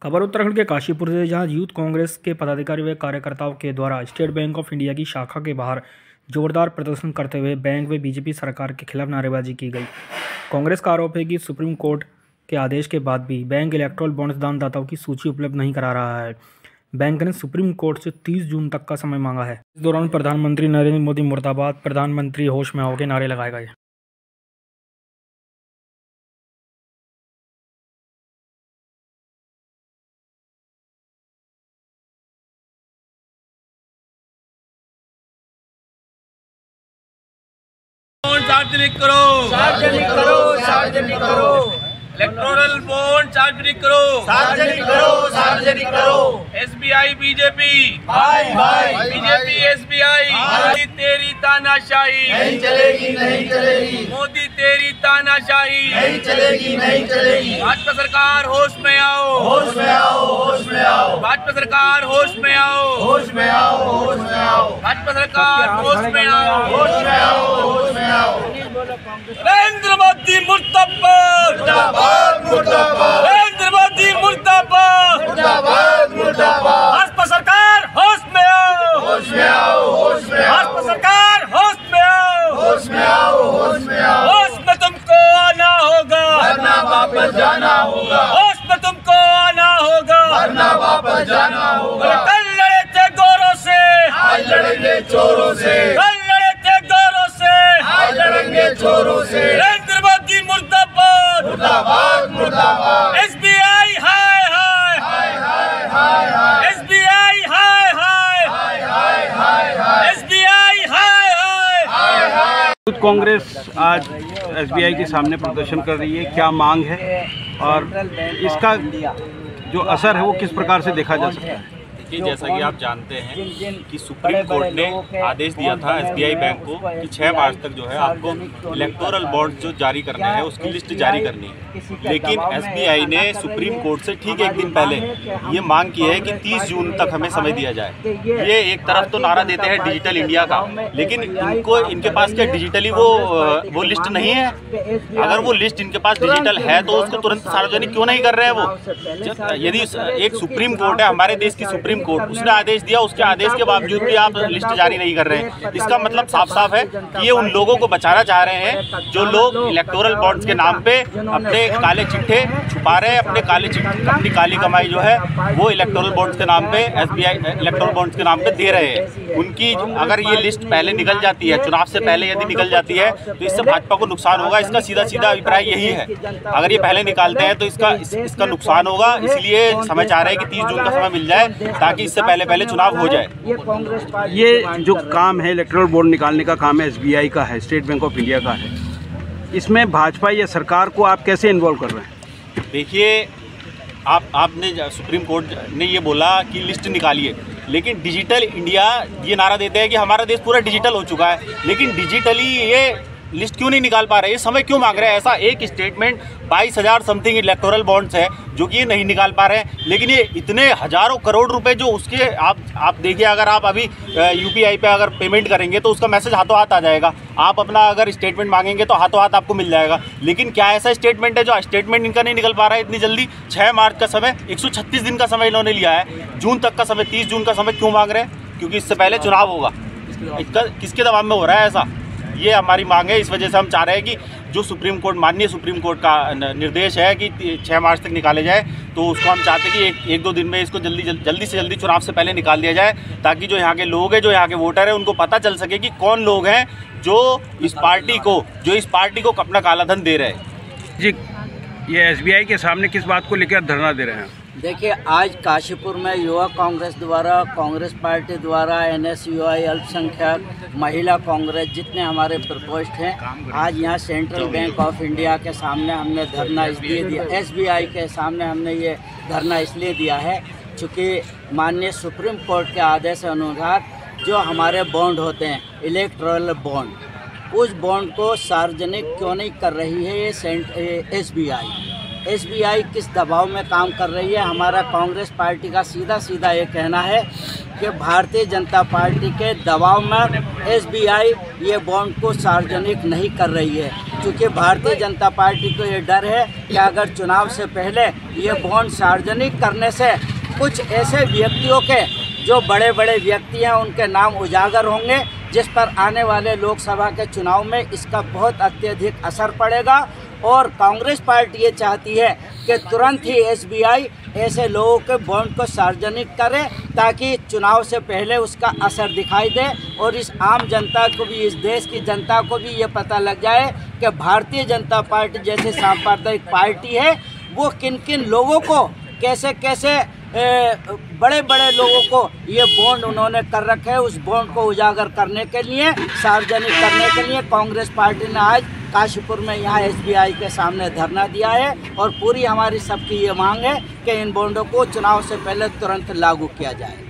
खबर उत्तराखंड के काशीपुर से, जहां यूथ कांग्रेस के पदाधिकारी व कार्यकर्ताओं के द्वारा स्टेट बैंक ऑफ इंडिया की शाखा के बाहर जोरदार प्रदर्शन करते हुए बैंक व बीजेपी सरकार के खिलाफ नारेबाजी की गई। कांग्रेस का आरोप है कि सुप्रीम कोर्ट के आदेश के बाद भी बैंक इलेक्टोरल बॉन्ड्स दानदाताओं की सूची उपलब्ध नहीं करा रहा है। बैंक ने सुप्रीम कोर्ट से 30 जून तक का समय मांगा है। इस दौरान प्रधानमंत्री नरेंद्र मोदी मुर्दाबाद, प्रधानमंत्री होश में आओ के नारे लगाए गए। सार्वजनिक करो, सार्वजनिक करो, सार्वजनिक करो, इलेक्टोरल बॉन्ड सार्वजनिक करो, सार्वजनिक करो, सार्वजनिक करो। एसबीआई बीजेपी, भाई भाई, बीजेपी एसबीआई, मोदी तेरी तानाशाही नहीं चलेगी, नहीं चलेगी, मोदी तेरी तानाशाही नहीं चलेगी, नहीं चलेगी। भाजपा सरकार होश में आओ, होश में आओ, होश में आओ, भाजपा सरकार होश में आओ, होश में आओ, होश में आओ, भाजपा सरकार होश में आओ, होश में आओ, होश में आओ। नरेंद्र मोदी मुर्दाबाद, मुर्दाबाद, मुर्दाबाद, नरेंद्र मोदी मुर्दाबाद, मुर्दाबाद, मुर्दाबाद। भाजपा सरकार होश में आओ, होश में आओ, होश में आओ, भाजपा सरकार होश में आओ, होश में आओ, होश में आओ। होश में तुमको आना होगा, वरना वापस जाना होगा, होश में तुमको आना होगा, वरना वापस जाना होगा। कल लड़े थे गोरों से, आज लड़ेंगे चोरों से, कल लड़े थे गोरों से, आज लड़ेंगे चोरों से। नरेंद्र मोदी मुर्दाबाद, मुर्दाबाद, मुर्दाबाद। एसबीआई हाय हाय, हाय हाय हाय हाय, एसबीआई हाय हाय, हाय हाय हाय हाय, एसबीआई हाय हाय, हाय हाय। यूथ कांग्रेस आज एसबीआई के सामने प्रदर्शन कर रही है। क्या मांग है और इसका जो असर है वो किस प्रकार से देखा जा सकता है? कि जैसा कि आप जानते हैं कि सुप्रीम कोर्ट ने आदेश दिया था एसबीआई बैंक को कि 6 मार्च तक जो है आपको इलेक्टोरल बॉन्ड जो जारी करने हैं उसकी लिस्ट जारी करनी है। लेकिन एसबीआई ने सुप्रीम कोर्ट से ठीक एक दिन पहले ये मांग की है कि 30 जून तक हमें समय दिया जाए। ये एक तरफ तो नारा देते हैं डिजिटल इंडिया का, लेकिन इनके पास क्या डिजिटली वो लिस्ट नहीं है? अगर वो लिस्ट इनके पास डिजिटल है तो उसको तुरंत सार्वजनिक क्यों नहीं कर रहे हैं वो? यदि एक सुप्रीम कोर्ट है, हमारे देश की सुप्रीम कोर्ट, उसने आदेश दिया, उसके आदेश के बावजूद भी आप लिस्ट जारी नहीं कर रहे हैं, इसका मतलब साफ साफ है कि ये उन लोगों को बचाना चाह रहे हैं जो लोग इलेक्टोरल बॉन्ड्स के नाम पे अपने काले चिट्ठे छुपा रहे हैं, अपने काले चिट्ठे, अपनी काली कमाई जो है वो इलेक्टोरल बॉन्ड्स के नाम पे, एसबीआई इलेक्टोरल बॉन्ड्स के नाम पे दे रहे हैं। उनकी अगर ये लिस्ट पहले निकल जाती है, चुनाव से पहले यदि निकल जाती है तो इससे भाजपा को नुकसान होगा। इसका सीधा सीधा अभिप्राय यही है। अगर ये पहले निकालते हैं तो इसका नुकसान होगा, इसलिए समय चाह रहे हैं कि 30 जून का समय मिल जाए ताकि इससे पहले चुनाव हो जाए। ये जो काम है इलेक्टोरल बॉन्ड निकालने का काम है, एसबीआई का है, स्टेट बैंक ऑफ इंडिया का है, इसमें भाजपा या सरकार को आप कैसे इन्वॉल्व कर रहे हैं? देखिए, आपने सुप्रीम कोर्ट ने ये बोला कि लिस्ट निकालिए, लेकिन डिजिटल इंडिया ये नारा देते हैं कि हमारा देश पूरा डिजिटल हो चुका है, लेकिन डिजिटली ये लिस्ट क्यों नहीं निकाल पा रहे? ये समय क्यों मांग रहे हैं? ऐसा एक स्टेटमेंट 22,000 समथिंग इलेक्टोरल बॉन्ड्स है जो कि ये नहीं निकाल पा रहे हैं, लेकिन ये इतने हजारों करोड़ रुपए जो उसके आप देखिए, अगर आप अभी यूपीआई पे अगर पेमेंट करेंगे तो उसका मैसेज हाथों हाथ आ जाएगा। आप अपना अगर स्टेटमेंट मांगेंगे तो हाथों हाथ आपको मिल जाएगा। लेकिन क्या ऐसा स्टेटमेंट है जो स्टेटमेंट इनका नहीं निकल पा रहा है इतनी जल्दी? 6 मार्च का समय, 136 दिन का समय इन्होंने लिया है, जून तक का समय, 30 जून का समय क्यों मांग रहे हैं? क्योंकि इससे पहले चुनाव होगा। इसका किसके दबाव में हो रहा है ऐसा? ये हमारी मांग है। इस वजह से हम चाह रहे हैं कि जो सुप्रीम कोर्ट, माननीय सुप्रीम कोर्ट का निर्देश है कि 6 मार्च तक निकाले जाए, तो उसको हम चाहते हैं कि एक दो दिन में इसको जल्दी से जल्दी चुनाव से पहले निकाल दिया जाए, ताकि जो यहाँ के लोग हैं, जो यहाँ के वोटर हैं, उनको पता चल सके कि कौन लोग हैं जो इस पार्टी को अपना काला धन दे रहे हैं। जी, ये एसबीआई के सामने किस बात को लेकर धरना दे रहे हैं? देखिए, आज काशीपुर में युवा कांग्रेस द्वारा, कांग्रेस पार्टी द्वारा, एनएसयूआई, अल्पसंख्यक महिला कांग्रेस, जितने हमारे प्रकोष्ठ हैं, आज यहाँ सेंट्रल बैंक ऑफ इंडिया के सामने हमने धरना इसलिए दिया, एसबीआई के सामने हमने ये धरना इसलिए दिया है चूँकि माननीय सुप्रीम कोर्ट के आदेश अनुसार जो हमारे बॉन्ड होते हैं, इलेक्टोरल बॉन्ड, उस बॉन्ड को सार्वजनिक क्यों नहीं कर रही है ये एसबीआई किस दबाव में काम कर रही है? हमारा कांग्रेस पार्टी का सीधा ये कहना है कि भारतीय जनता पार्टी के दबाव में एसबीआई ये बॉन्ड को सार्वजनिक नहीं कर रही है। क्योंकि भारतीय जनता पार्टी को ये डर है कि अगर चुनाव से पहले ये बॉन्ड सार्वजनिक करने से कुछ ऐसे व्यक्तियों के, जो बड़े बड़े व्यक्ति हैं, उनके नाम उजागर होंगे, जिस पर आने वाले लोकसभा के चुनाव में इसका बहुत अत्यधिक असर पड़ेगा। और कांग्रेस पार्टी ये चाहती है कि तुरंत ही एसबीआई ऐसे लोगों के बॉन्ड को सार्वजनिक करे, ताकि चुनाव से पहले उसका असर दिखाई दे और इस आम जनता को भी, इस देश की जनता को भी ये पता लग जाए कि भारतीय जनता पार्टी जैसे सांप्रदायिक पार्टी है, वो किन किन लोगों को, कैसे कैसे बड़े बड़े लोगों को ये बॉन्ड उन्होंने कर रखे है। उस बॉन्ड को उजागर करने के लिए, सार्वजनिक करने के लिए कांग्रेस पार्टी ने आज काशीपुर में यहाँ एसबीआई के सामने धरना दिया है और पूरी हमारी सबकी ये मांग है कि इन बॉन्डों को चुनाव से पहले तुरंत लागू किया जाए।